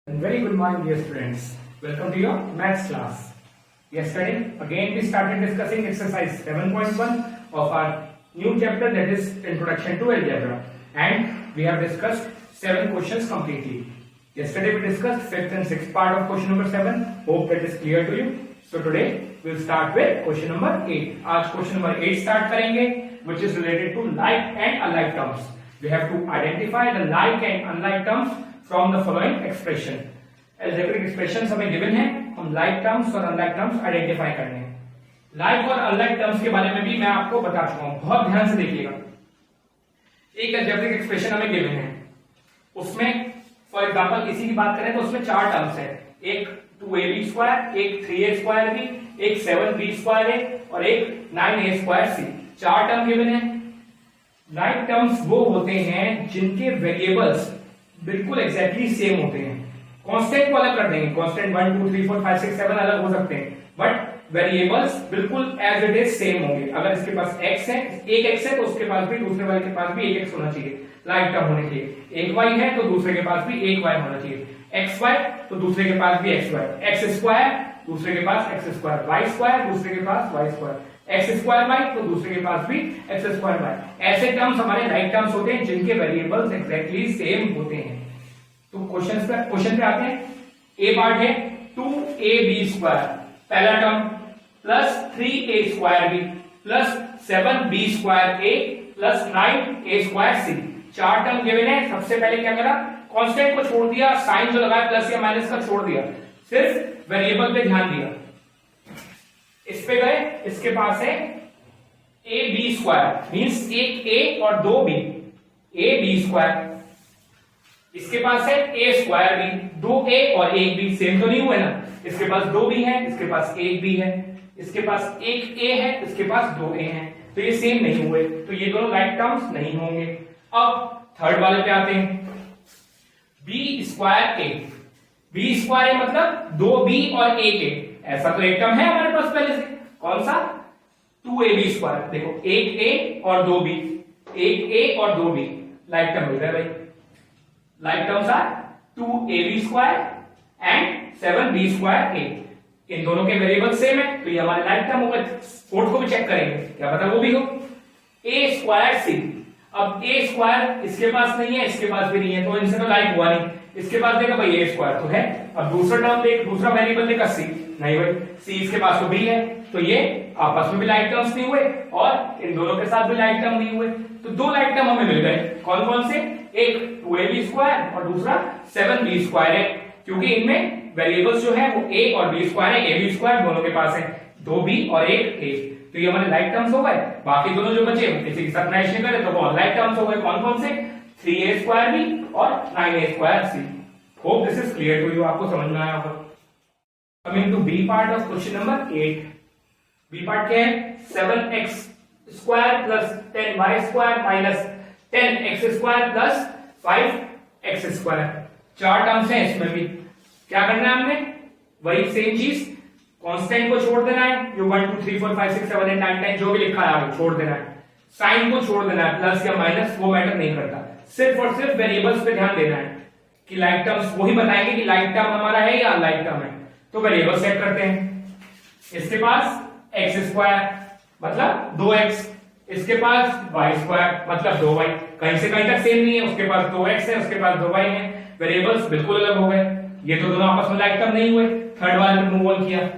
Very good morning, dear students. Welcome to your maths class. Yesterday, again we started discussing exercise 7.1 of our new chapter, that is Introduction to Algebra, and we have discussed 7 questions completely. Yesterday we discussed 5th and 6th part of question number 7. Hope that is clear to you. So today we will start with question number 8. आज question number 8 start करेंगे, which is related to like and unlike terms. We have to identify the like and unlike terms from the following expression. Algebraic expressions हमें given है, हम like terms और unlike terms identify करने हैं. Like और unlike terms के बारे में भी मैं आपको बता चुका हूं, बहुत ध्यान से देखिएगा. एक algebraic expression हमें given है, उसमें फॉर एग्जाम्पल इसी की बात करें तो उसमें 4 टर्म्स है, एक 2ab स्क्वायर, एक 3a स्क्वायर बी, एक 7b स्क्वायर ए और एक 9a square C. 4 term given है. लाइक टर्म्स वो होते हैं जिनके वेरिएबल्स बिल्कुल एग्जैक्टली सेम होते हैं. कांस्टेंट को अलग कर देंगे, कांस्टेंट 1 2 3 4 5 6 7 अलग हो सकते हैं, बट वेरिएबल्स बिल्कुल एज इट इज सेम होंगे. अगर इसके पास x है, एक x है तो उसके पास भी दूसरे वाले के पास भी एक x होना चाहिए लाइक टर्म होने के लिए. एक y है तो दूसरे के पास भी एक y होना चाहिए. xy तो दूसरे के पास भी xy. x स्क्वायर दूसरे के पास x स्क्वायर. y स्क्वायर दूसरे के पास y square. x square y तो दूसरे के पास भी x स्क्वायर y. ऐसे टर्म्स हमारे लाइक टर्म्स होते हैं जिनके वेरिएबल्स एग्जैक्टली सेम होते हैं. तो क्वेश्चन पे आते हैं. ए पार्ट है 2ab स्क्वायर पहला term plus 3a square B plus 7b square A plus 9a square C. 4 term given है. सबसे पहले क्या करा, कांस्टेंट को छोड़ दिया, साइन जो लगाया प्लस या माइनस का छोड़ दिया, सिर्फ वेरिएबल पे ध्यान दिया. इस पे गए, इसके पास है ए बी स्क्वायर मीन्स एक ए और 2b, ए बी स्क्वायर. इसके पास है ए स्क्वायर बी, 2a और 1b. सेम तो नहीं हुए ना, इसके पास 2b है, इसके पास 1b है, इसके पास एक a है, इसके पास 2a है, तो ये सेम नहीं हुए, तो ये दोनों लाइक टर्म्स नहीं होंगे. अब थर्ड वाले पे आते हैं. बी स्क्वायर ए, बी स्क्वायर मतलब 2b और 1a. ऐसा तो एक टर्म है हमारे पास पहले से, कौन सा, 2ab स्क्वायर. देखो एक a और 2b, एक a और 2b लाइक टर्म मिल रहा है भाई. Like terms are 2ab square and 7b square a. इन दोनों के वेरिएबल सेम है तो ये हमारे लाइक टर्म होगा. फोर्थ को भी चेक करेंगे, क्या पता वो भी हो. a स्क्वायर c, अब a स्क्वायर इसके पास नहीं है, इसके पास भी नहीं है, तो इनसे तो लाइक हुआ नहीं. इसके पास देखा भाई a स्क्वायर तो है. अब दूसरा टर्म देख, दूसरा वेरिएबल देखा c, नहीं भाई c इसके पास तो b है, तो ये आपस में भी लाइक टर्म्स नहीं हुए और इन दोनों के साथ भी लाइक टर्म नहीं हुए. तो 2 लाइक टर्म हमें मिल गए. कौन कौन से, एक 2ab स्क्वायर और दूसरा 7b स्क्वायर है, क्योंकि इनमें वेरिएबल्स जो है वो a और b स्क्वायर है. ab स्क्वायर दोनों के पास है, 2b और एक a, तो ये हमारे लाइक टर्म्स हो गए. बाकी दोनों जो बचे किसी के साथ मैच नहीं करे तो वो अनलाइक टर्म्स हो गए. कौन कौन से, 3a स्क्वायर b और 9a square c. Hope this is clear to you, आपको समझ में आया होगा. Coming to B part of question number 8. B part क्या है, 7x square plus 10y square minus 10x square plus 5x square. 4 terms हैं इसमें भी. क्या करना है हमने, वही सेम चीज, कांस्टेंट को छोड़ देना है. जो 1 2 3 4 5 6 7 8 9 10 जो भी लिखा है आगे छोड़ देना है. साइन को छोड़ देना है, प्लस या माइनस वो मैटर नहीं करता. सिर्फ और सिर्फ वेरिएबल्स पे ध्यान देना है कि लाइक टर्म्स वही बताएंगे कि लाइक टर्म हमारा है या अनलाइक टर्म है. तो वेरिएबल सेट करते हैं. इसके पास x स्क्वायर मतलब 2x, इसके पास y स्क्वायर मतलब 2y. कहीं से कहीं तक सेम नहीं है, उसके पास 2x है, उसके पास 2y है, वेरिएबल्स बिल्कुल अलग हो गए. ये तो दोनों आपस में लाइक टर्म नहीं हुए. थर्ड वाले पे मूव ऑन किया,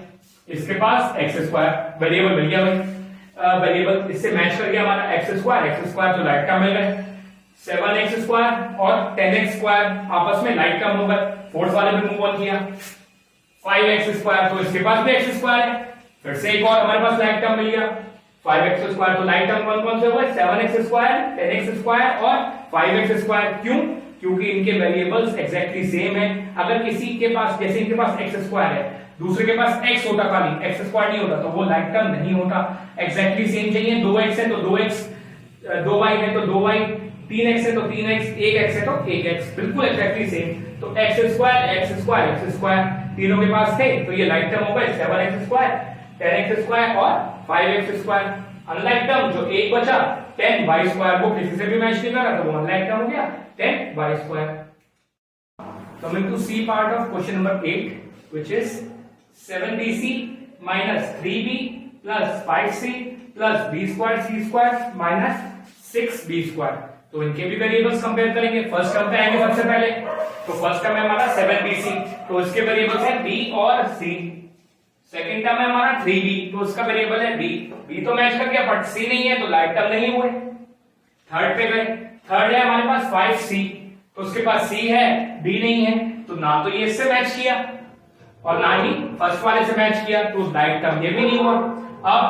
इसके पास x स्क्वायर वेरिएबल मिल गया भाई. वेरिएबल इससे मैच कर गया हमारा x स्क्वायर तो लाइक टर्म मिल गए. 7x स्क्वायर और 10x स्क्वायर आपस में लाइक टर्म हो गए. फोर्थ वाले पे मूव ऑन किया, 5x स्क्वायर तो इसके पास भी x स्क्वायर है, फिर से एक और हमारे पास लाइक टर्म मिल गया. 5x स्क्वायर तो लाइक टर्म कौन कौन से हुए, 7x स्क्वायर, 10x स्क्वायर और 5x स्क्वायर. क्यों, क्योंकि इनके वेरिएबल्स एग्जैक्टली सेम है. अगर किसी के पास, जैसे इनके पास x स्क्वायर है, दूसरे के पास x होता, खाली x स्क्वायर नहीं होता, तो वो लाइक टर्म नहीं होता. एग्जैक्टली सेम चाहिए. 2x है तो 2x, 2y है तो 2y, 3x है तो 3x, 1x है तो 1x, बिल्कुल एग्जैक्टली सेम. तो x स्क्वायर तीनों के पास थे तो ये लाइक टर्म हो गए. 7x स्क्वायर, 10x स्क्वायर और 5x स्क्वायर. अनलाइक टर्म जो एक बचा 10y स्क्वायर, वो किसी से भी मैच नहीं कर रहा तो वो अनलाइक टर्म हो गया 10y square. Coming to C part of question number 8, which is 7bc minus 3b plus 5c plus b square c square minus 6b square। तो इनके भी वेरिएबल्स कंपेयर करेंगे। फर्स्ट टर्म पे आएंगे सबसे पहले, तो फर्स्ट टर्म है हमारा 7bc, तो इसके वेरिएबल्स है b और c। सेकंड टर्म है हमारा 3b, तो इसका वेरिएबल है b तो मैच कर गया, बट c नहीं है तो लाइक टर्म नहीं हुए। थर्ड पे गए, थर्ड है हमारे पास 5c, तो उसके पास c है b नहीं है, तो ना तो ये इससे मैच किया और ना ही फर्स्ट वाले से मैच किया, तो लाइक टर्म ये भी नहीं हुआ। अब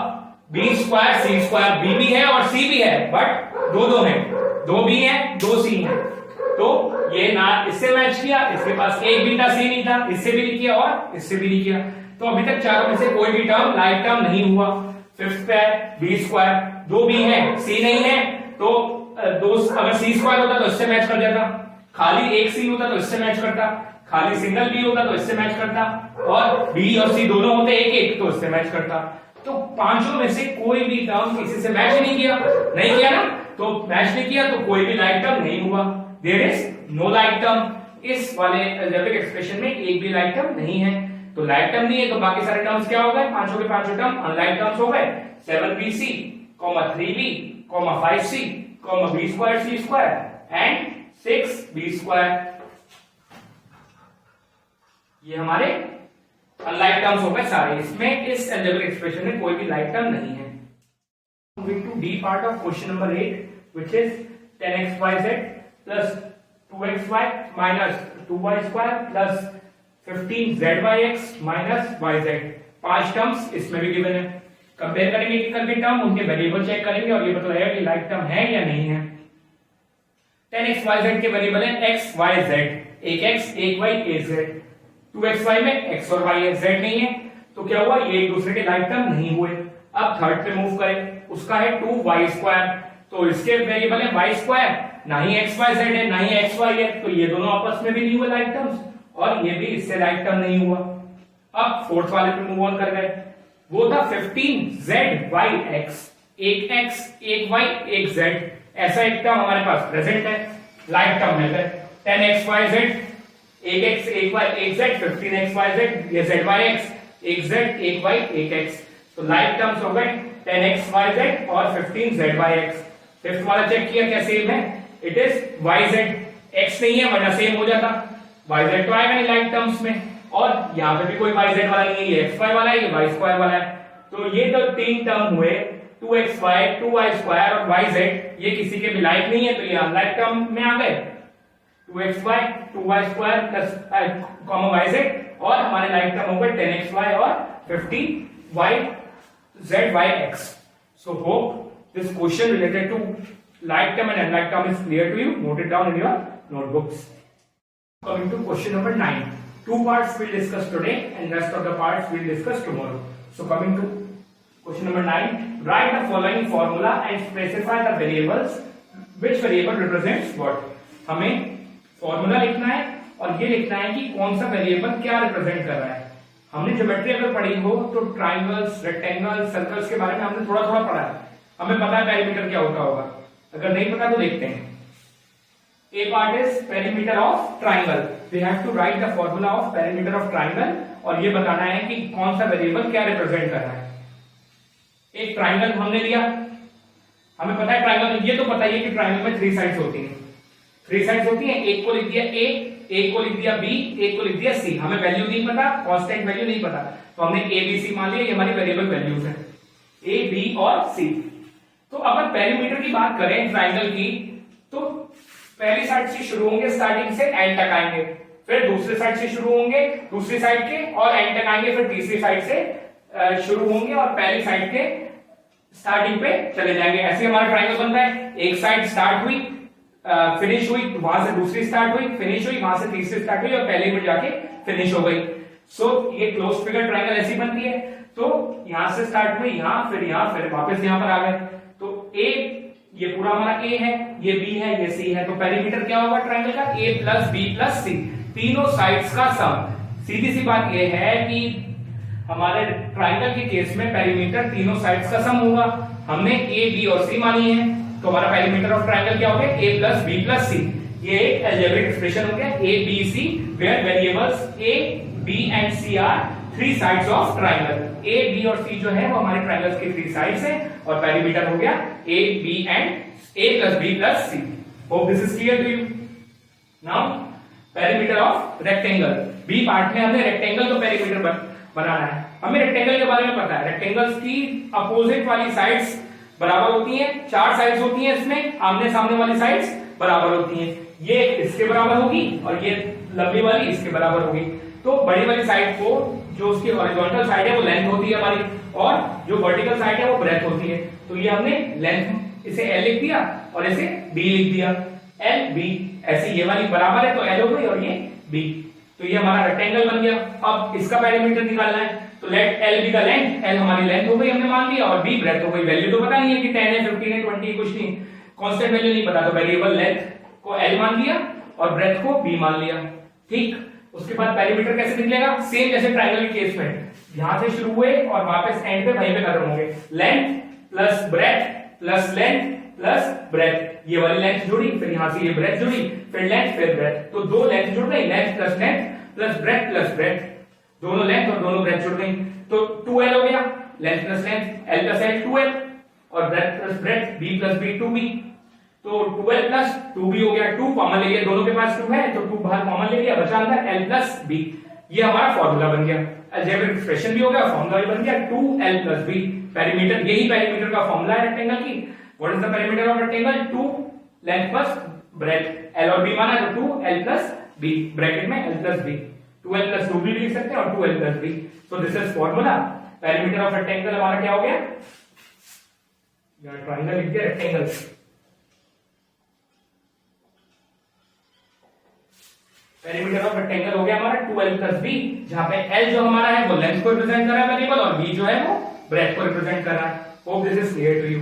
b square c square b भी है और c भी है, बट दो है, 2b है 2c है, तो ये ना इससे मैच किया, इसके पास एक बीटा c नहीं था, इससे भी नहीं किया और इससे भी नहीं किया, तो अभी तक चारों में से कोई भी टर्म लाइक टर्म नहीं हुआ। फिफ्थ पे b स्क्वायर, 2b है c नहीं है, तो दो अगर c स्क्वायर होता तो इससे मैच कर जाता, खाली एक c होता तो इससे मैच करता, खाली सिंगल b होता तो इससे मैच करता, और b और c दोनों होते एक एक तो इससे मैच करता। तो पांचों में से कोई भी टर्म किसी से मैच नहीं किया ना, तो मैच नहीं किया तो कोई भी लाइक टर्म नहीं हुआ। There is no like term. इस वाले अलजेब्रिक एक्सप्रेशन में एक भी लाइक टर्म नहीं है, तो लाइक टर्म नहीं है, तो बाकी सारे टर्म्स क्या हो गए, पांचों के पांचों टर्म अनलाइक टर्म्स हो गए। 7bc, 3b, 5c, b square c square and 6b square, ये हमारे अनलाइक टर्म्स हो गए सारे। इसमें इस अलजेब्रिक एक्सप्रेशन में कोई भी लाइक टर्म नहीं है। Moving to D part of question number 8, which is 10xyz plus 2xy minus 2y square plus 15zyx minus yz। पांच टर्म्स इसमें भी गिवन है। कंपेयर करेंगे इक्वल भी टर्म, उनके वेरिएबल चेक करेंगे और ये बताएगा कि लाइक टर्म है या नहीं है। 10xyz के वेरिएबल है x y z, एक x एक y एक z। 2xy में x और y है, z नहीं है, तो क्या हुआ, ये एक दूसरे के लाइक टर्म नहीं हुए। अब थर्ड पे मूव करें, उसका है 2y स्क्वायर, तो इसके वेरिएबल है y स्क्वायर, ना ही x y z है ना ही x y है, तो ये दोनों आपस में भी नहीं हुए लाइक टर्म्स, और ये भी इससे लाइक टर्म नहीं हुआ। अब फोर्थ वाले पे मूव ऑन कर गए, वो था 15zyx, एक x एक y एक z, ऐसा एक टर्म हमारे पास प्रेजेंट है, लाइक टर्म है। 10xyz, एक x एक y एक z, 15xyz ये zyx, एक z एक y एक x, तो लाइक टर्म्स हो गए 10xyz और 15zyx। फिफ्थ वाला चेक किया क्या सेम है, इट इज yz, x नहीं है वरना सेम हो जाता, yz तो आएगा नहीं लाइक टर्म्स में, और यहाँ पे भी कोई yz वाला नहीं है, ये xy वाला है, ये y स्क्वायर वाला है, तो ये तो तीन टर्म हुए 2xy 2y स्क्वायर और yz, ये किसी के भी लाइक नहीं है, तो ये अनलाइक टर्म में आ गए। 2xy 2y square plus yz, और हमारे लाइक टर्म हो गए 10xy और 15yzyx। So hope this question related to like term and unlike term is clear to you. Note it down in your notebooks. Coming to question number 9. Two parts we'll discuss today and rest of the parts we'll discuss tomorrow. So coming to question number 9. Write the following formula and specify the variables. Which variable represents what? हमें formula लिखना है और ये लिखना है कि कौन सा वेरिएबल क्या रिप्रेजेंट कर रहा है। हमने ज्योमेट्री अगर पढ़ी हो तो ट्राइंगल्स, रेक्टेंगल्स, सर्कल्स के बारे में हमने थोड़ा थोड़ा पढ़ा है, हमें पता है पेरीमीटर क्या होता होगा, अगर नहीं पता तो देखते हैं। A part is perimeter of triangle. We have to write the formula of perimeter of triangle और ये बताना है कि कौन सा वेरिएबल क्या रिप्रेजेंट कर रहा है। एक ट्राइंगल हमने लिया, हमें पता है ट्राइंगल, ये तो पता ही है कि ट्राइंगल में 3 साइड्स होती हैं, 3 साइड्स होती हैं, एक को लिख दिया A, एक को लिख दिया B, एक को लिख दिया C। हमें वैल्यू नहीं पता, कांस्टेंट वैल्यू नहीं पता, तो हमने A B C मान लिया, ये हमारी वेरिएबल वैल्यूज है A B और C। तो अगर पेरीमीटर की बात करें ट्राइंगल की, तो पहली साइड से शुरू होंगे, स्टार्टिंग से एंड तक आएंगे, फिर दूसरे साइड से शुरू होंगे दूसरी साइड के और एंड तक आएंगे, फिर तीसरी साइड से शुरू होंगे और पहली साइड के स्टार्टिंग पे चले जाएंगे। ऐसे हमारा ट्राइंगल बनता है, एक साइड स्टार्ट हुई, फिनिश हुई, वहां से दूसरी स्टार्ट हुई, फिनिश हुई, वहां से तीसरी स्टार्ट हुई और पहले में जाके फिनिश हो गई। सो ये क्लोज फिगर ट्राइंगल ऐसी बनती है। तो यहां से स्टार्ट हुई, यहां फिर वापस यहां पर आ गए, तो ए ये पूरा हमारा ए है, ये बी है, ये सी है, तो पेरीमीटर क्या होगा ट्राइंगल का, ए प्लस बी प्लस सी, तीनों साइड्स का सम। सीधी सी बात ये है कि हमारे ट्राइंगल के केस में पेरीमीटर तीनों साइड्स का सम होगा। हमने ए बी और सी मानी है, तो हमारा पेरीमीटर ऑफ ट्राइंगल क्या हो गया, A plus B plus C. ये एक अलजेब्रिक एक्सप्रेशन हो गया A B C where variables A B and C are three sides of triangle. A B और सी जो है वो हमारे ट्राइंगल्स की थ्री साइड्स हैं और पेरीमीटर हो गया A B and A plus B plus C. Hope this is clear to you. Now perimeter of rectangle, B part में हमें रेक्टेंगल तो पेरीमीटर बनाना है। हमें रेक्टेंगल के बारे में पता है, रेक्टेंगल्स की अपोजिट वाली साइड्स बराबर होती हैं, चार साइड्स होती हैं इसमें, आमने सामने वाली साइड्स बराबर होती हैं। ये इसके बराबर होगी और ये लंबी वाली इसके बराबर होगी। तो बड़ी वाली साइड को जो उसकी हॉरिजॉन्टल साइड है वो लेंथ होती है हमारी, और जो वर्टिकल साइड है वो ब्रेथ होती है। तो ये हमने लेंथ इसे L लिख दिया और इसे B लिख दिया। L B ऐसी ये वाली बराबर है तो L हो गई और ये B। तो ये हमारा रेक्टेंगल बन गया। अब इसका पेरीमीटर निकालना है तो लेट L बी का लेंथ, L हमारी लेंथ हो गई हमने मान लिया, और B ब्रेथ हो गई। वैल्यू तो पता नहीं है कि 10 है 15 है 20 कुछ नहीं, कांस्टेंट वैल्यू नहीं पता, तो वेरिएबल लेंथ को L मान लिया और ब्रेथ को B मान लिया। ठीक, उसके बाद पेरीमीटर कैसे निकलेगा, सेम जैसे ट्रायंगल के केस में, यहां से शुरू हुए और वापस एंड पे वहीं पे खत्म होंगे। Length plus breath plus length plus breath, ये वाली लेंथ जुड़ी, फिर यहां से ये ब्रेथ जुड़ी, फिर लेंथ फिर ब्रेथ, तो दो लेंथ जुड़ गई, लेंथ प्लस ब्रेथ, दोनों लेंथ और दोनों ब्रेथ जुड़ गई, तो 2L हो गया। Length plus length L plus L 2L और breadth plus breadth B plus B 2B, तो 2L प्लस 2B हो गया। 2 कॉमन ले लिया, दोनों के पास 2 है तो 2 बाहर कॉमन ले लिया, बचा अंदर L प्लस B। ये हमारा फॉर्मूला बन गया, अलजेब्रिक एक्सप्रेशन भी हो गया, फॉर्मूला भी बन गया 2L प्लस B। पेरीमीटर, यही पेरीमीटर का फॉर्मूला है रेक्टेंगल की। What is the perimeter of rectangle, 2 length plus breath, L और B माना तो 2L प्लस B, ब्रैकेट में L plus B, 2L plus 2B भी लिख सकते हैं और 2L plus B। So this is formula. Perimeter of rectangle हमारा क्या हो गया, यहां ट्रायंगल लिख दिया रेक्टेंगल, पेरीमीटर ऑफ रेक्टेंगल हो गया हमारा 2L प्लस B, जहां पे L जो हमारा है वो लेंथ को रिप्रेजेंट कर रहा है वेरिएबल और B जो है वो ब्रेथ को रिप्रेजेंट कर रहा है। Hope this is clear to you.